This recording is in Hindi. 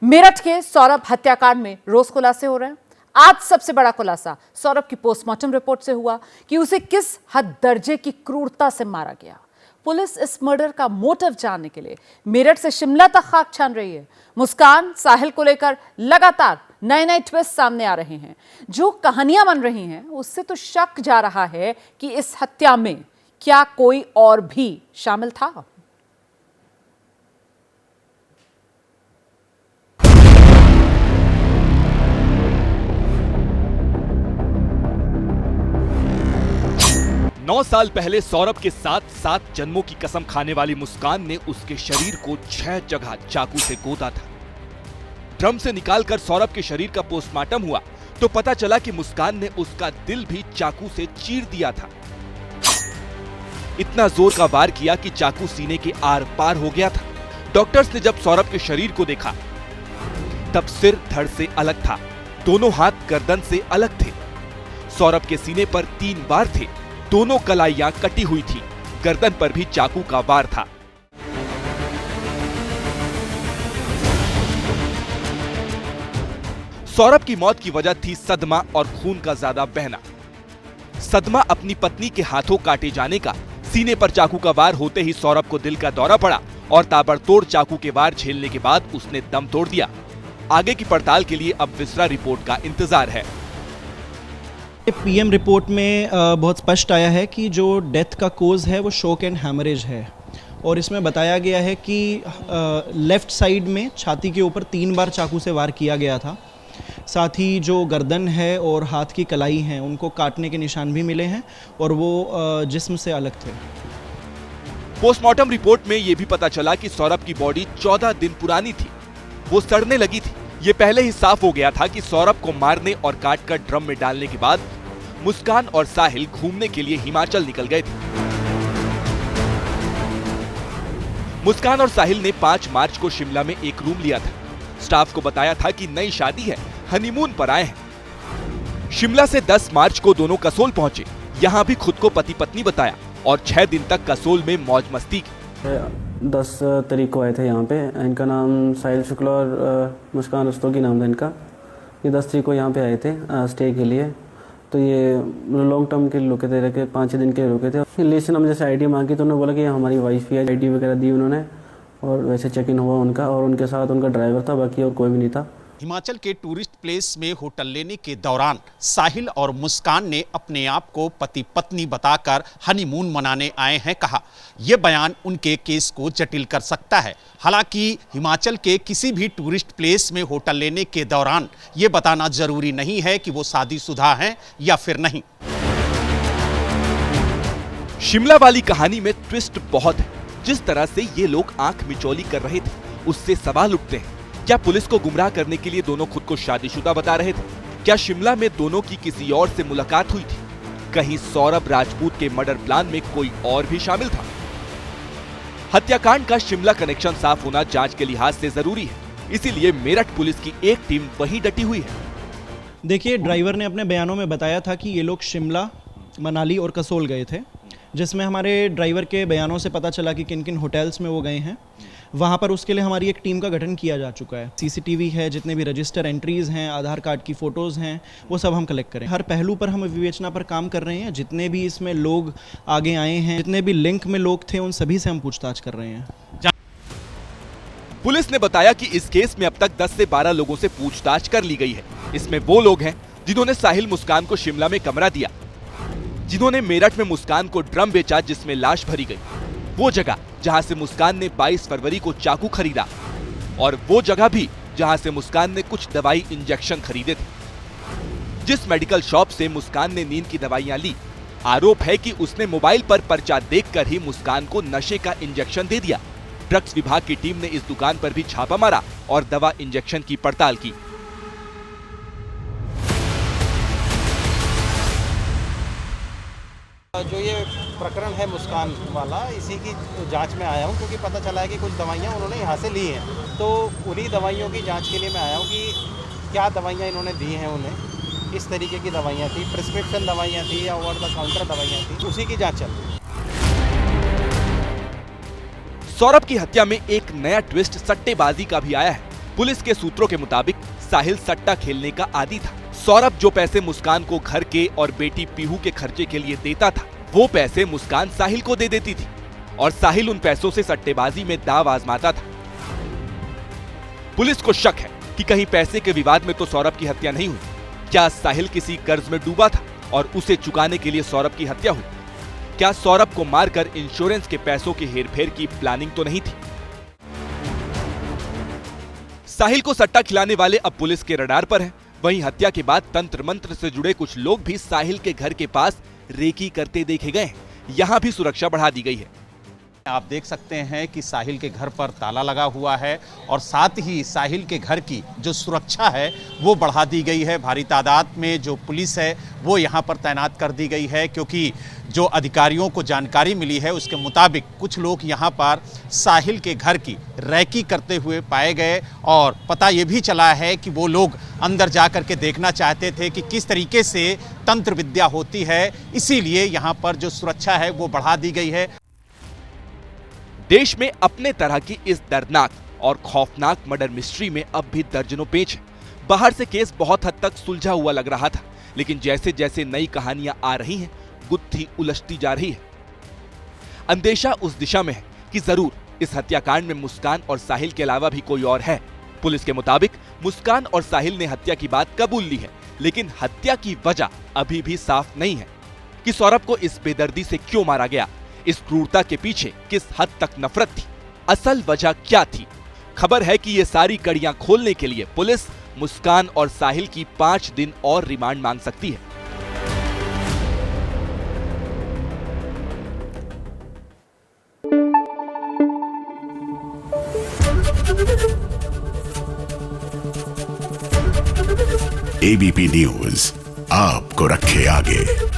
मेरठ के सौरभ हत्याकांड में रोज खुलासे हो रहे हैं। आज सबसे बड़ा खुलासा सौरभ की पोस्टमार्टम रिपोर्ट से हुआ कि उसे किस हद दर्जे की क्रूरता से मारा गया। पुलिस इस मर्डर का मोटिव जानने के लिए मेरठ से शिमला तक खाक छान रही है। मुस्कान साहिल को लेकर लगातार नए नए ट्विस्ट सामने आ रहे हैं। जो कहानियां बन रही हैं उससे तो शक जा रहा है कि इस हत्या में क्या कोई और भी शामिल था। 9 साल पहले सौरभ के साथ 7 जन्मों की कसम खाने वाली मुस्कान ने उसके शरीर को 6 जगह चाकू से गोदा था। ड्रम से निकालकर सौरभ के शरीर का पोस्टमार्टम हुआ तो पता चला कि मुस्कान ने उसका दिल भी चाकू से चीर दिया था। इतना जोर का वार किया कि चाकू सीने के आर पार हो गया था। डॉक्टर्स ने जब सौरभ के शरीर को देखा तब सिर धड़ से अलग था, दोनों हाथ गर्दन से अलग थे। सौरभ के सीने पर 3 वार थे, दोनों कलाइयां कटी हुई थी, गर्दन पर भी चाकू का वार था। सौरभ की मौत की वजह थी सदमा और खून का ज्यादा बहना। सदमा अपनी पत्नी के हाथों काटे जाने का, सीने पर चाकू का वार होते ही सौरभ को दिल का दौरा पड़ा और ताबड़तोड़ चाकू के वार झेलने के बाद उसने दम तोड़ दिया। आगे की पड़ताल के लिए अब विसरा रिपोर्ट का इंतजार है। पीएम रिपोर्ट में बहुत स्पष्ट आया है कि जो डेथ का कोज है वो शॉक एंड हैमरेज है और इसमें बताया गया है कि लेफ्ट साइड में छाती के ऊपर 3 बार चाकू से वार किया गया था। साथ ही जो गर्दन है और हाथ की कलाई हैं उनको काटने के निशान भी मिले हैं और वो जिस्म से अलग थे। पोस्टमार्टम रिपोर्ट में यह भी पता चला कि सौरभ की बॉडी 14 दिन पुरानी थी, वो सड़ने लगी थी। ये पहले ही साफ हो गया था कि सौरभ को मारने और काटकर ड्रम में डालने के बाद मुस्कान और साहिल घूमने के लिए हिमाचल निकल गए थे। मुस्कान और साहिल ने 5 मार्च को शिमला में एक रूम लिया था। स्टाफ को बताया था कि नई शादी है, हनीमून पर आए हैं। शिमला से 10 मार्च को दोनों कसोल पहुंचे। यहां भी खुद को पति पत्नी बताया और 6 दिन तक कसोल में मौज मस्ती की। 10 तारीख को आए थे यहाँ पे। इनका नाम साहिल शुक्ला और मुस्कान रस्तोगी नाम था इनका। ये 10 तारीख को यहाँ पे आए थे स्टे के लिए। तो ये लॉन्ग टर्म के लिए रुके थे, 5-6 दिन के लिए रुके थे। रिलेशन हम जैसे आईडी मांगी तो उन्होंने बोला कि हमारी वाइफ ही है। आईडी वगैरह दी उन्होंने और वैसे चेक इन हुआ उनका और उनके साथ उनका ड्राइवर था, बाकी और कोई भी नहीं था। हिमाचल के टूरिस्ट प्लेस में होटल लेने के दौरान साहिल और मुस्कान ने अपने आप को पति पत्नी बताकर हनीमून मनाने आए हैं कहा। यह बयान उनके केस को जटिल कर सकता है। हालांकि हिमाचल के किसी भी टूरिस्ट प्लेस में होटल लेने के दौरान यह बताना जरूरी नहीं है कि वो शादीशुदा हैं या फिर नहीं। शिमला वाली कहानी में ट्विस्ट बहुत है। जिस तरह से ये लोग आंख मिचौली कर रहे थे उससे सवाल उठते हैं। क्या पुलिस को गुमराह करने के लिए दोनों खुद को शादीशुदा बता रहे थे? क्या शिमला में दोनों की किसी और से मुलाकात हुई थी? कहीं सौरभ राजपूत के मर्डर प्लान में कोई और भी शामिल था? हत्याकांड का शिमला कनेक्शन साफ होना जांच के लिहाज से जरूरी है। इसीलिए मेरठ पुलिस की एक टीम वहीं डटी हुई है। देखिए, ड्राइवर ने अपने बयानों में बताया था कि ये लोग शिमला, मनाली और कसोल गए थे, जिसमें हमारे ड्राइवर के बयानों से पता चला कि किन किन होटल्स में वो गए हैं। वहाँ पर उसके लिए हमारी एक टीम का गठन किया जा चुका है। सीसीटीवी है, जितने भी रजिस्टर एंट्रीज हैं, आधार कार्ड की फ़ोटोज़ हैं, वो सब हम कलेक्ट करें। हर पहलू पर हम विवेचना पर काम कर रहे हैं। जितने भी इसमें लोग आगे आए हैं, जितने भी लिंक में लोग थे, उन सभी से हम पूछताछ कर रहे हैं। पुलिस ने बताया कि इस केस में अब तक 10 से 12 लोगों से पूछताछ कर ली गई है। इसमें वो लोग हैं जिन्होंने साहिल मुस्कान को शिमला में कमरा दिया, जिन्होंने मेरठ में मुस्कान को ड्रम बेचा जिसमें लाश भरी गई, वो जगह जहां से मुस्कान ने 22 फरवरी को चाकू खरीदा और वो जगह भी जहां से मुस्कान ने कुछ दवाई इंजेक्शन खरीदे थे, जिस मेडिकल शॉप से मुस्कान ने नींद की दवाइयां ली। आरोप है कि उसने मोबाइल पर पर्चा देखकर ही मुस्कान को नशे का इंजेक्शन दे दिया। ड्रग्स विभाग की टीम ने इस दुकान पर भी छापा मारा और दवा इंजेक्शन की पड़ताल की। जो ये प्रकरण है मुस्कान वाला, इसी की जांच में आया हूँ क्योंकि पता चला है कि कुछ दवाइयाँ उन्होंने यहाँ से ली हैं। तो उन्हीं दवाइयों की जांच के लिए मैं आया हूँ कि क्या दवाइयाँ इन्होंने दी हैं उन्हें, किस तरीके की दवाइयाँ थी, प्रिस्क्रिप्शन दवाइयाँ थी या ओवर द काउंटर दवाइयाँ थी, उसी की जाँच चल रही है। सौरभ की हत्या में एक नया ट्विस्ट सट्टेबाजी का भी आया है। पुलिस के सूत्रों के मुताबिक साहिल सट्टा खेलने का आदी था। सौरभ जो पैसे मुस्कान को घर के और बेटी पीहू के खर्चे के लिए देता था, वो पैसे मुस्कान साहिल को दे देती थी और साहिल उन पैसों से सट्टेबाजी में दांव आजमाता था। पुलिस को शक है कि कहीं पैसे के विवाद में तो सौरभ की हत्या नहीं हुई। क्या साहिल किसी कर्ज में डूबा था और उसे चुकाने के लिए सौरभ की हत्या हुई? क्या सौरभ को मारकर इंश्योरेंस के पैसों की हेरफेर की प्लानिंग तो नहीं थी? साहिल को सट्टा खिलाने वाले अब पुलिस के रडार पर हैं। वहीं हत्या के बाद तंत्र मंत्र से जुड़े कुछ लोग भी साहिल के घर के पास रेकी करते देखे गए हैं। यहां भी सुरक्षा बढ़ा दी गई है। आप देख सकते हैं कि साहिल के घर पर ताला लगा हुआ है और साथ ही साहिल के घर की जो सुरक्षा है वो बढ़ा दी गई है। भारी तादाद में जो पुलिस है वो यहाँ पर तैनात कर दी गई है, क्योंकि जो अधिकारियों को जानकारी मिली है उसके मुताबिक कुछ लोग यहाँ पर साहिल के घर की रैकी करते हुए पाए गए और पता ये भी चला है कि वो लोग अंदर जा कर के देखना चाहते थे कि किस तरीके से तंत्र विद्या होती है, इसीलिए यहाँ पर जो सुरक्षा है वो बढ़ा दी गई है। देश में अपने तरह की इस दर्दनाक और खौफनाक मर्डर मिस्ट्री में अब भी दर्जनों पेच हैं। बाहर से केस बहुत हद तक सुलझा हुआ लग रहा था, लेकिन जैसे जैसे नई कहानियां आ रही हैं, गुत्थी उलझती जा रही है। अंदेशा उस दिशा में है कि जरूर इस हत्याकांड में मुस्कान और साहिल के अलावा भी कोई और है। पुलिस के मुताबिक मुस्कान और साहिल ने हत्या की बात कबूल ली है, लेकिन हत्या की वजह अभी भी साफ नहीं है कि सौरभ को इस बेदर्दी से क्यों मारा गया। इस क्रूरता के पीछे किस हद तक नफरत थी, असल वजह क्या थी? खबर है कि ये सारी कड़ियां खोलने के लिए पुलिस मुस्कान और साहिल की 5 दिन और रिमांड मांग सकती है। एबीपी न्यूज आपको रखे आगे।